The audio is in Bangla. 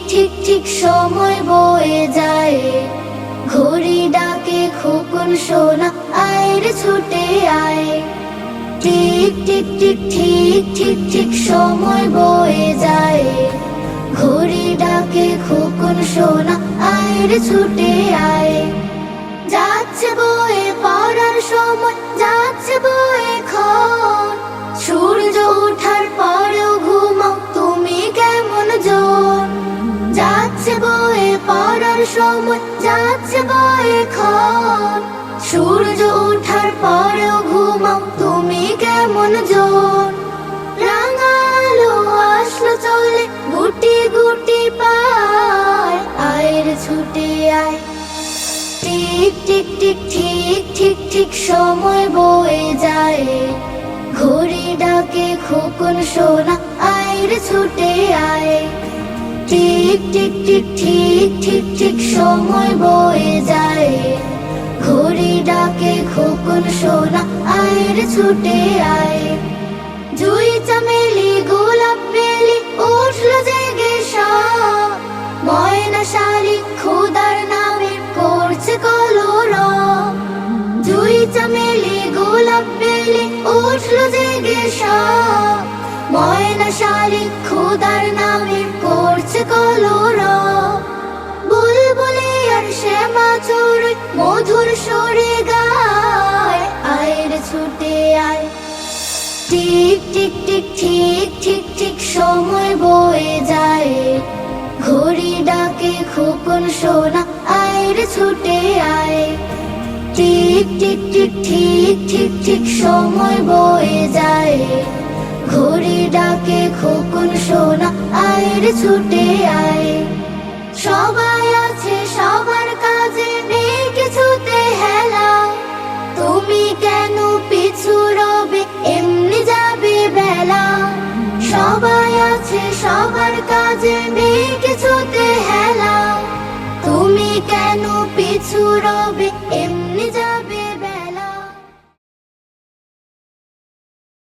ঠিক ঠিক সময় বয়ে যায়, ঘড়ি ডাকে খোকন সোনা আয় রে ছুটে আয়। টিক টিক টিক ঠিক ঠিক ঠিক সময় বয়ে যায়, ঘড়ি ডাকে খোকন সোনা আয় রে ছুটে আয়। যাচ্ছে বয়ে পড়ার সময়, যাচ্ছে বয়ে ক্ষণ, সূর্য ওঠার পরেও ঘুমাও তুমি কেমন জন। যাচ্ছে বয়ে পড়ার সময়, যাচ্ছে বয়ে ক্ষণ, সূর্য ওঠার পরেও ঘুমাও তুমি কেমন জন। রাঙা আলো আসলো চলে গুটি গুটি পায়, আয় রে ছুটে আয়। টিক টিক টিক ঠিক ঠিক ঠিক সময় বয়ে যায়, ঘড়ি ডাকে খোকন সোনা আয় রে ছুটে আয়। টিক টিক টিক ঠিক ঠিক ঠিক সময় বয়ে যায়, ঘড়ি ডাকে খোকন সোনা আয় রে ছুটে আয়। জুই চামেলি গোলাপ বেলি উঠলো জেগে সব, ময়না শালিক খোদার নামে করছে কলরব। জুই চামেলি গোলাপ বেলি উঠলো জেগে সব, ময়না শালিক খোদার নামে করছে কলরব। বুলবুলি আর শ্যামা চড়ুই মধুর সুরে গায়, আয় রে ছুটে আয়। টিক টিক টিক ঠিক ঠিক ঠিক সময় বয়ে যায়, ঘড়ি ডাকে খোকন সোনা আয় রে ছুটে আয়। টিক টিক টিক ঠিক ঠিক ঠিক সময় বয়ে যায়, ঘড়ি ডাকে খোকন সোনা আয় রে ছুটে আয়। সবাই আছে সবার কাজে নেই কিছুতে হেলা, তুমি কেন পিছু রবে এমনি যাবে বেলা। সবাই আছে সবার কাজে নেই কিছুতে হেলা, তুমি কেন পিছু রবে এমনি যাবে